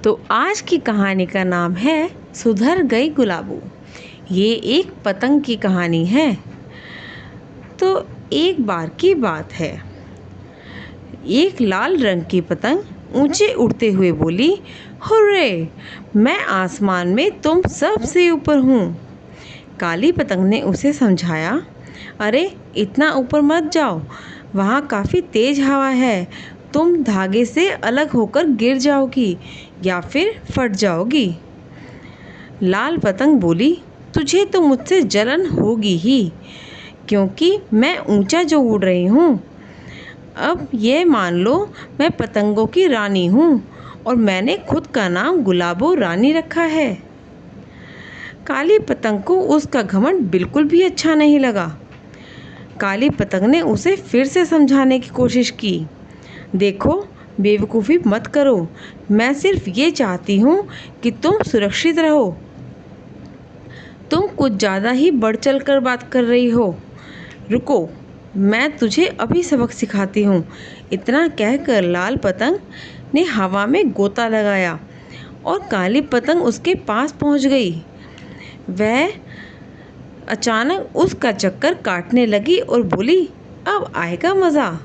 तो आज की कहानी का नाम है सुधर गई गुलाबो। ये एक पतंग की कहानी है। तो एक बार की बात है, एक लाल रंग की पतंग ऊंचे उड़ते हुए बोली, हुर्रे, मैं आसमान में तुम सबसे ऊपर हूँ। काली पतंग ने उसे समझाया, अरे इतना ऊपर मत जाओ, वहाँ काफ़ी तेज हवा है, तुम धागे से अलग होकर गिर जाओगी या फिर फट जाओगी। लाल पतंग बोली, तुझे तो मुझसे जलन होगी ही, क्योंकि मैं ऊंचा जो उड़ रही हूँ। अब ये मान लो मैं पतंगों की रानी हूँ और मैंने खुद का नाम गुलाबो रानी रखा है। काली पतंग को उसका घमंड बिल्कुल भी अच्छा नहीं लगा। काली पतंग ने उसे फिर से समझाने की कोशिश की, देखो बेवकूफ़ी मत करो, मैं सिर्फ ये चाहती हूँ कि तुम सुरक्षित रहो। तुम कुछ ज़्यादा ही बढ़ चढ़ कर बात कर रही हो, रुको मैं तुझे अभी सबक सिखाती हूँ। इतना कहकर लाल पतंग ने हवा में गोता लगाया और काली पतंग उसके पास पहुँच गई। वह अचानक उसका चक्कर काटने लगी और बोली, अब आएगा मज़ा।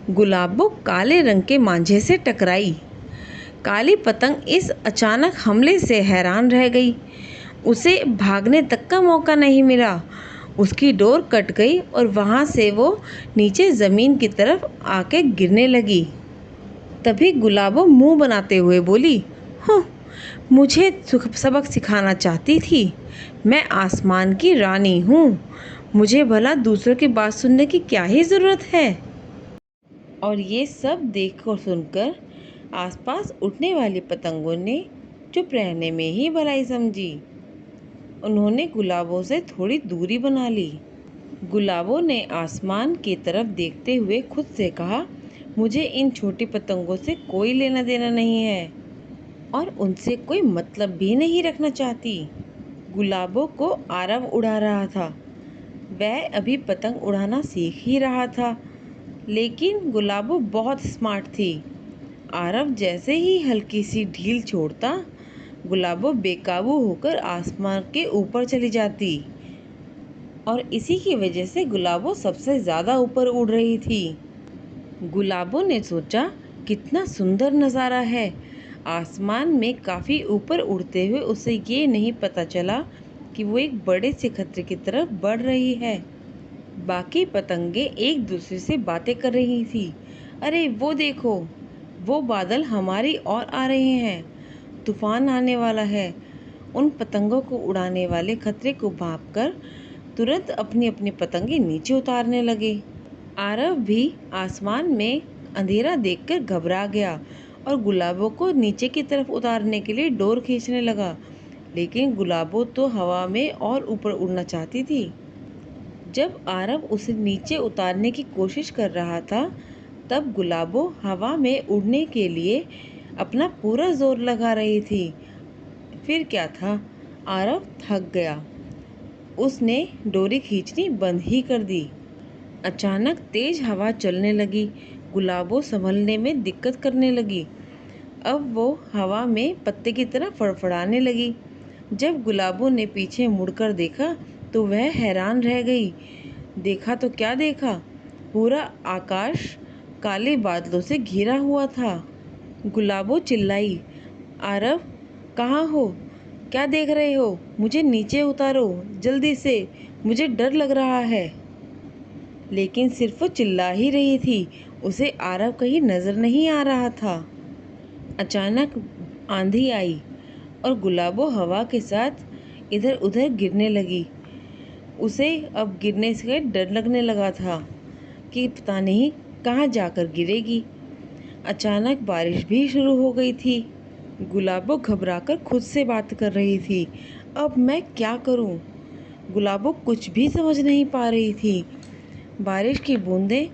गुलाबो काले रंग के मांझे से टकराई। काली पतंग इस अचानक हमले से हैरान रह गई। उसे भागने तक का मौका नहीं मिला। उसकी डोर कट गई और वहाँ से वो नीचे ज़मीन की तरफ आके गिरने लगी। तभी गुलाबो मुंह बनाते हुए बोली, हुँ, मुझे सबक सिखाना चाहती थी। मैं आसमान की रानी हूँ, मुझे भला दूसरों की बात सुनने की क्या ही ज़रूरत है। और ये सब देख और सुनकर आसपास उड़ने वाली पतंगों ने चुप रहने में ही भलाई समझी। उन्होंने गुलाबों से थोड़ी दूरी बना ली। गुलाबों ने आसमान की तरफ देखते हुए खुद से कहा, मुझे इन छोटी पतंगों से कोई लेना देना नहीं है और उनसे कोई मतलब भी नहीं रखना चाहती। गुलाबों को आरव उड़ा रहा था। वह अभी पतंग उड़ाना सीख ही रहा था, लेकिन गुलाबो बहुत स्मार्ट थी। आरव जैसे ही हल्की सी ढील छोड़ता, गुलाबो बेकाबू होकर आसमान के ऊपर चली जाती और इसी की वजह से गुलाबो सबसे ज़्यादा ऊपर उड़ रही थी। गुलाबो ने सोचा, कितना सुंदर नज़ारा है। आसमान में काफ़ी ऊपर उड़ते हुए उसे ये नहीं पता चला कि वो एक बड़े से खतरे की तरफ बढ़ रही है। बाकी पतंगे एक दूसरे से बातें कर रही थी, अरे वो देखो, वो बादल हमारी ओर आ रहे हैं, तूफान आने वाला है। उन पतंगों को उड़ाने वाले खतरे को भांपकर तुरंत अपनी अपनी पतंगे नीचे उतारने लगे। आरव भी आसमान में अंधेरा देखकर घबरा गया और गुलाबों को नीचे की तरफ उतारने के लिए डोर खींचने लगा, लेकिन गुलाबो तो हवा में और ऊपर उड़ना चाहती थी। जब आरव उसे नीचे उतारने की कोशिश कर रहा था, तब गुलाबो हवा में उड़ने के लिए अपना पूरा जोर लगा रही थी। फिर क्या था, आरव थक गया। उसने डोरी खींचनी बंद ही कर दी। अचानक तेज हवा चलने लगी। गुलाबो संभलने में दिक्कत करने लगी। अब वो हवा में पत्ते की तरह फड़फड़ाने लगी। जब गुलाबो ने पीछे मुड़कर देखा तो वह हैरान रह गई। देखा तो क्या देखा, पूरा आकाश काले बादलों से घिरा हुआ था। गुलाबो चिल्लाई, आरव कहाँ हो, क्या देख रहे हो, मुझे नीचे उतारो जल्दी से, मुझे डर लग रहा है। लेकिन सिर्फ वो चिल्ला ही रही थी, उसे आरव कहीं नजर नहीं आ रहा था। अचानक आंधी आई और गुलाबो हवा के साथ इधर उधर गिरने लगी। उसे अब गिरने से डर लगने लगा था कि पता नहीं कहाँ जाकर गिरेगी। अचानक बारिश भी शुरू हो गई थी। गुलाबो घबराकर खुद से बात कर रही थी, अब मैं क्या करूं? गुलाबो कुछ भी समझ नहीं पा रही थी। बारिश की बूंदें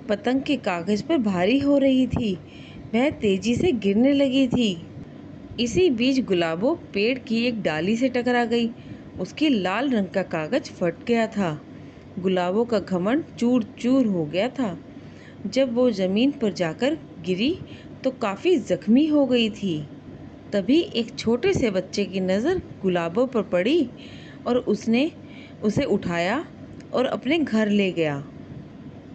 पतंग के कागज पर भारी हो रही थी। वह तेजी से गिरने लगी थी। इसी बीच गुलाबो पेड़ की एक डाली से टकरा गई। उसकी लाल रंग का कागज फट गया था। गुलाबो का घमंड चूर चूर हो गया था। जब वो जमीन पर जाकर गिरी तो काफी जख्मी हो गई थी। तभी एक छोटे से बच्चे की नज़र गुलाबों पर पड़ी और उसने उसे उठाया और अपने घर ले गया।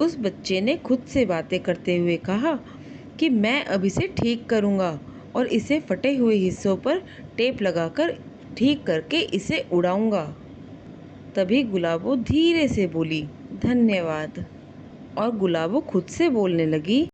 उस बच्चे ने खुद से बातें करते हुए कहा कि मैं अब इसे ठीक करूँगा और इसे फटे हुए हिस्सों पर टेप लगाकर ठीक करके इसे उड़ाऊँगा। तभी गुलाबो धीरे से बोली, धन्यवाद। और गुलाबो खुद से बोलने लगी,